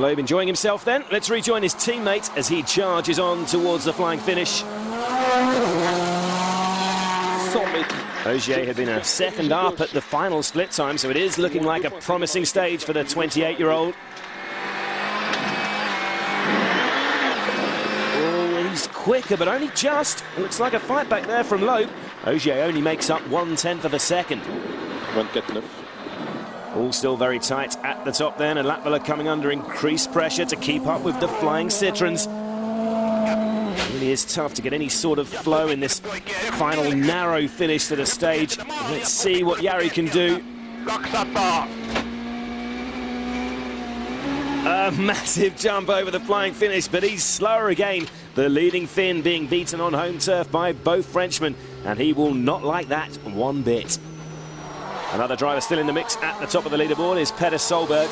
Loeb enjoying himself then. Let's rejoin his teammate as he charges on towards the flying finish. Solid. Ogier had been a second up at the final split time, so it is looking like a promising stage for the 28-year-old. Oh, he's quicker, but only just. Looks like a fight back there from Loeb. Ogier only makes up 1/10 of a second. Won't get enough. All still very tight at the top then, and Latvala coming under increased pressure to keep up with the flying Citroens. It really is tough to get any sort of flow in this final narrow finish to the stage. Let's see what Jari can do. A massive jump over the flying finish, but he's slower again. The leading Finn being beaten on home turf by both Frenchmen, and he will not like that one bit. Another driver still in the mix at the top of the leaderboard is Petter Solberg.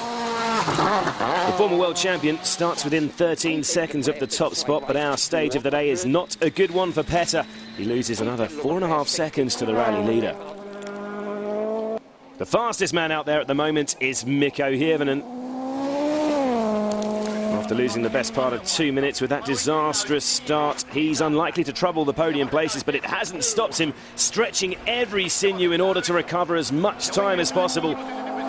The former world champion starts within 13 seconds of the top spot, but our stage of the day is not a good one for Petter. He loses another 4.5 seconds to the rally leader. The fastest man out there at the moment is Mikko Hirvonen. After losing the best part of 2 minutes with that disastrous start, he's unlikely to trouble the podium places, but it hasn't stopped him stretching every sinew in order to recover as much time as possible.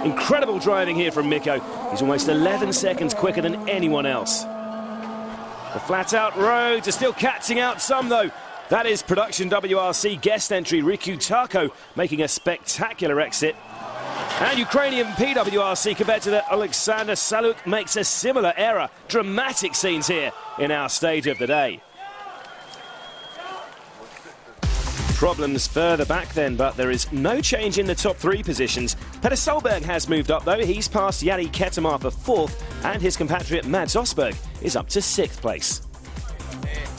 Incredible driving here from Mikko. He's almost 11 seconds quicker than anyone else. The flat-out roads are still catching out some, though. That is production WRC guest entry Riku Tarko making a spectacular exit. And Ukrainian PWRC competitor Alexander Saluk makes a similar error. Dramatic scenes here in our stage of the day. Problems further back then, but there is no change in the top 3 positions. Petter Solberg has moved up, though. He's passed Jari Kettemar for 4th, and his compatriot Mads Osberg is up to 6th place.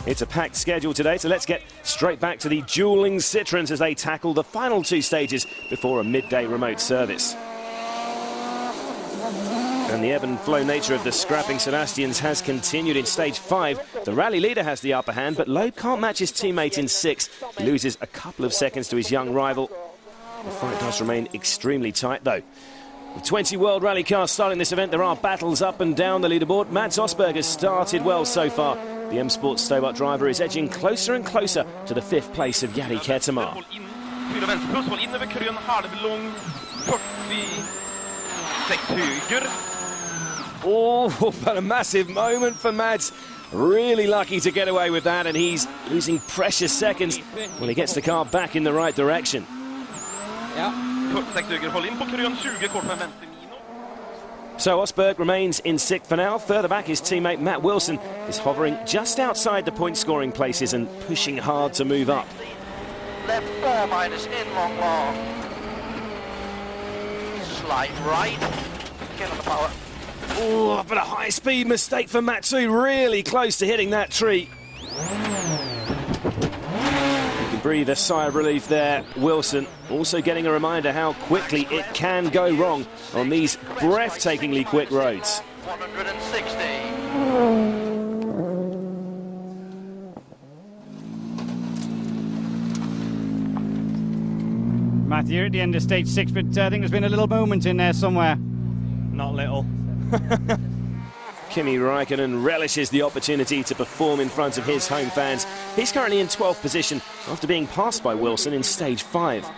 It's a packed schedule today, so let's get straight back to the dueling Citroens as they tackle the final 2 stages before a midday remote service. And the ebb and flow nature of the scrapping Sebastians has continued in stage 5. The rally leader has the upper hand, but Loeb can't match his teammate in 6th. He loses a couple of seconds to his young rival. The fight does remain extremely tight, though. With 20 World Rally cars starting this event, there are battles up and down the leaderboard. Mads Osberg has started well so far. The M Sports Stobart driver is edging closer and closer to the 5th place of Jari Kettemar. Oh, but a massive moment for Mads. Really lucky to get away with that, and he's losing precious seconds when he gets the car back in the right direction. So Osberg remains in 6th for now. Further back, his teammate Matt Wilson is hovering just outside the point-scoring places and pushing hard to move up. Left 4 minus in long. Slide right. Get on the power. Oh, but a high-speed mistake for Matsu. Really close to hitting that tree. Breathe a sigh of relief there. Wilson also getting a reminder how quickly it can go wrong on these breathtakingly quick roads. 160. Matthew, you're at the end of stage 6, but I think there's been a little moment in there somewhere. Not little. Kimi Räikkönen relishes the opportunity to perform in front of his home fans. He's currently in 12th position after being passed by Wilson in stage 5.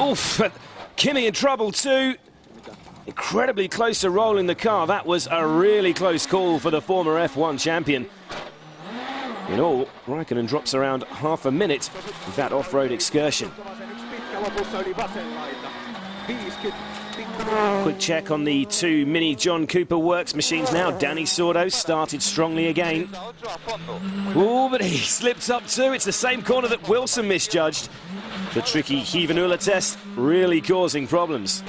Oof, Kimi in trouble too. Incredibly close to rolling the car. That was a really close call for the former F1 champion. In all, Räikkönen drops around half a minute with that off-road excursion. Quick check on the 2 mini John Cooper Works machines now. Danny Sordo started strongly again. Oh, but he slips up too. It's the same corner that Wilson misjudged. The tricky Hivenula test really causing problems.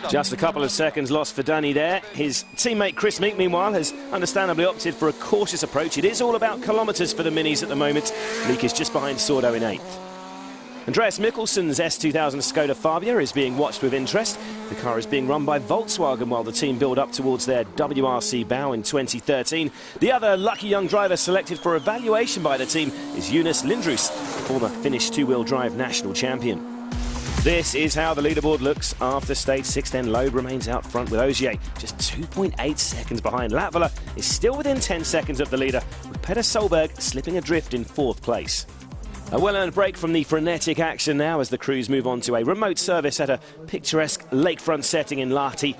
Just a couple of seconds lost for Danny there. His teammate Chris Meek, meanwhile, has understandably opted for a cautious approach. It is all about kilometres for the minis at the moment. Meek is just behind Sordo in 8th. Andreas Mikkelsen's S2000 Skoda Fabia is being watched with interest. The car is being run by Volkswagen while the team build up towards their WRC bow in 2013. The other lucky young driver selected for evaluation by the team is Jonas Lindroos, former Finnish 2-wheel drive national champion. This is how the leaderboard looks after stage 6. Then Loeb remains out front with Ogier just 2.8 seconds behind. Latvala is still within 10 seconds of the leader, with Petter Solberg slipping adrift in 4th place. A well-earned break from the frenetic action now as the crews move on to a remote service at a picturesque lakefront setting in Lahti.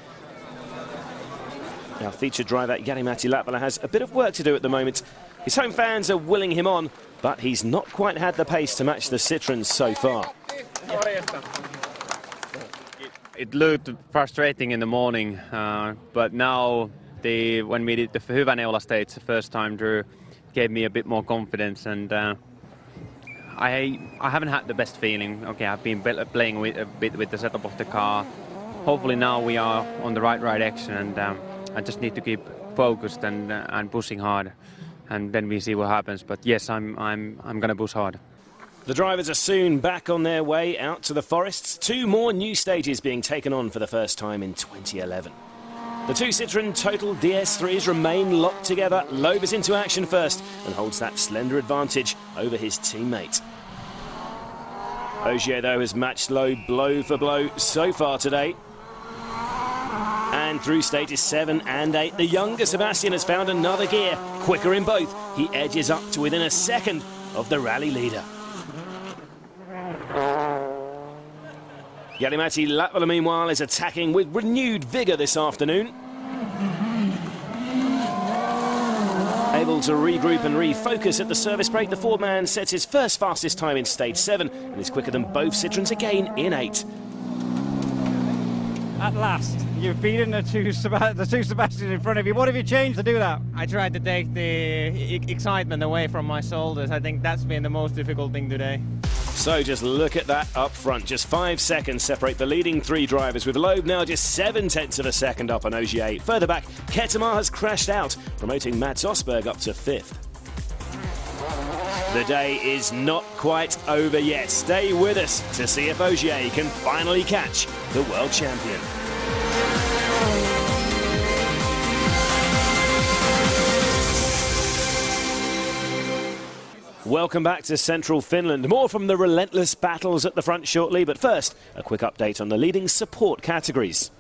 Our featured driver Jari-Matti Latvala has a bit of work to do at the moment. His home fans are willing him on, but he's not quite had the pace to match the Citroens so far. It looked frustrating in the morning, but now when we did the Hyväneula stage the first time through, gave me a bit more confidence, and I haven't had the best feeling. Okay, I've been playing a bit with the setup of the car. Hopefully now we are on the right direction, and I just need to keep focused and pushing hard, and then we see what happens. But yes, I'm gonna push hard. The drivers are soon back on their way out to the forests. 2 more new stages being taken on for the first time in 2011. The 2 Citroën Total DS3s remain locked together. Loeb is into action first and holds that slender advantage over his teammate. Ogier, though, has matched Loeb blow for blow so far today. And through stages 7 and 8, the younger Sebastian has found another gear. Quicker in both, he edges up to within a second of the rally leader. Jari-Matti Latvala, meanwhile, is attacking with renewed vigour this afternoon. Able to regroup and refocus at the service break, the Ford-man sets his first fastest time in stage 7 and is quicker than both Citroens again in 8. At last, you've beaten the two Sebastians in front of you. What have you changed to do that? I tried to take the excitement away from my shoulders. I think that's been the most difficult thing today. So just look at that up front. Just 5 seconds separate the leading 3 drivers, with Loeb now just 0.7 of a second up on Ogier. Further back, Kettemar has crashed out, promoting Mats Osberg up to 5th. The day is not quite over yet. Stay with us to see if Ogier can finally catch the world champion. Welcome back to central Finland. More from the relentless battles at the front shortly, but first, a quick update on the leading support categories.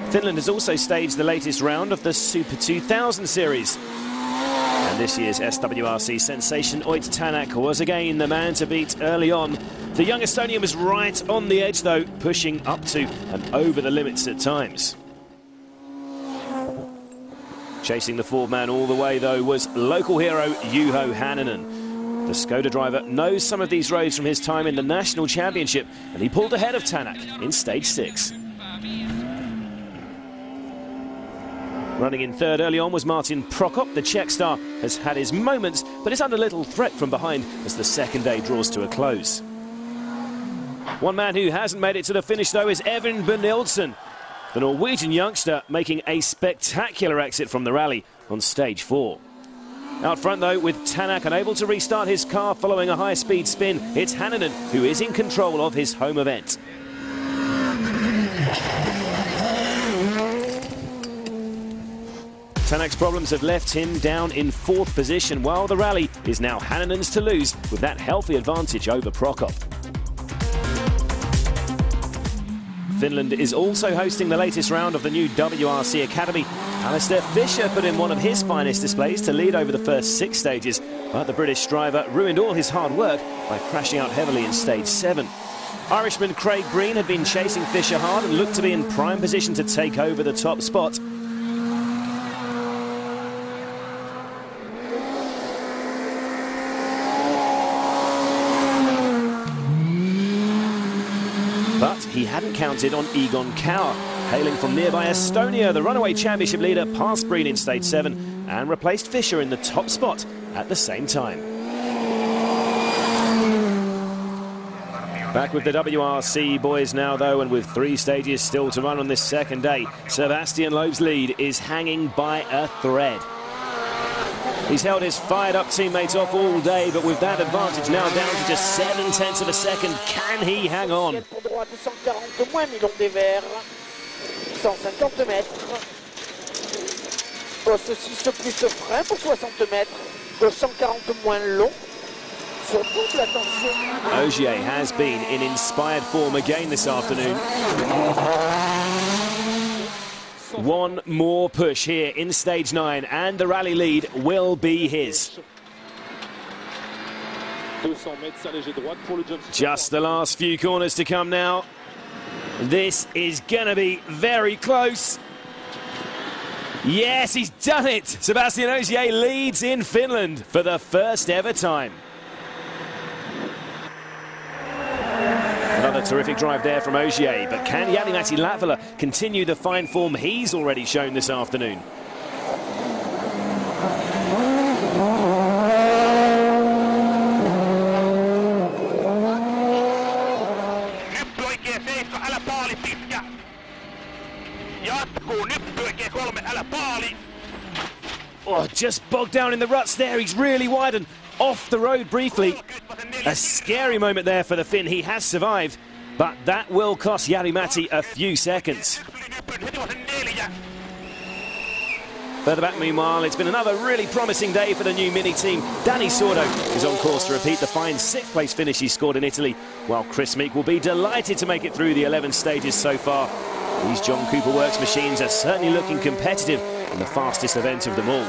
Finland has also staged the latest round of the Super 2000 series. And this year's SWRC sensation Oit Tänak was again the man to beat early on. The young Estonian was right on the edge though, pushing up to and over the limits at times. Chasing the Ford-man all the way, though, was local hero Juho Hänninen. The Skoda driver knows some of these roads from his time in the National Championship, and he pulled ahead of Tänak in stage 6. Running in 3rd early on was Martin Prokop. The Czech star has had his moments, but is under little threat from behind as the second day draws to a close. One man who hasn't made it to the finish, though, is Evan Benilson. The Norwegian youngster making a spectacular exit from the rally on stage 4. Out front, though, with Tänak unable to restart his car following a high-speed spin, it's Hänninen who is in control of his home event. Tänak's problems have left him down in 4th position, while the rally is now Hänninen's to lose with that healthy advantage over Prokop. Finland is also hosting the latest round of the new WRC Academy. Alistair Fisher put in one of his finest displays to lead over the first 6 stages, but the British driver ruined all his hard work by crashing out heavily in stage 7. Irishman Craig Breen had been chasing Fisher hard and looked to be in prime position to take over the top spot. But he hadn't counted on Egon Kaur. Hailing from nearby Estonia, the runaway championship leader passed Breen in stage 7 and replaced Fisher in the top spot at the same time. Back with the WRC boys now, though, and with 3 stages still to run on this second day, Sebastian Loeb's lead is hanging by a thread. He's held his fired-up teammates off all day, but with that advantage now down to just 0.7 of a second, can he hang on? 150 mètres. Poste 6 plus frein pour 60 mètres. Gauche 140 moins long. Ogier has been in inspired form again this afternoon. One more push here in stage 9 and the rally lead will be his. Just the last few corners to come now. This is going to be very close. Yes, he's done it. Sebastian Ogier leads in Finland for the first ever time. Another terrific drive there from Ogier, but can Jari-Matti Latvala continue the fine form he's already shown this afternoon? Oh, just bogged down in the ruts there. He's really wide and off the road briefly. A scary moment there for the Finn. He has survived, but that will cost Jari-Matti a few seconds. Further back, meanwhile, it's been another really promising day for the new Mini team. Danny Sordo is on course to repeat the fine 6th place finish he scored in Italy, while Chris Meek will be delighted to make it through the 11 stages so far. These John Cooper Works machines are certainly looking competitive in the fastest event of them all.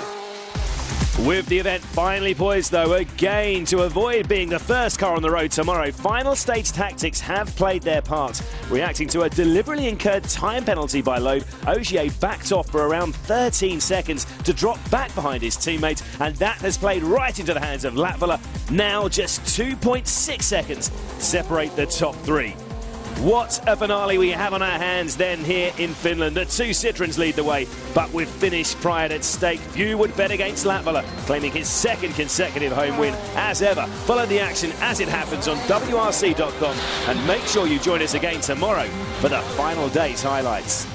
With the event finally poised, though, again to avoid being the first car on the road tomorrow, final stage tactics have played their part. Reacting to a deliberately incurred time penalty by Loeb, Ogier backed off for around 13 seconds to drop back behind his teammate, and that has played right into the hands of Latvala. Now just 2.6 seconds separate the top 3. What a finale we have on our hands then here in Finland. The 2 Citroens lead the way, but with finish pride at stake, few would bet against Latvala, claiming his 2nd consecutive home win. As ever, follow the action as it happens on WRC.com and make sure you join us again tomorrow for the final day's highlights.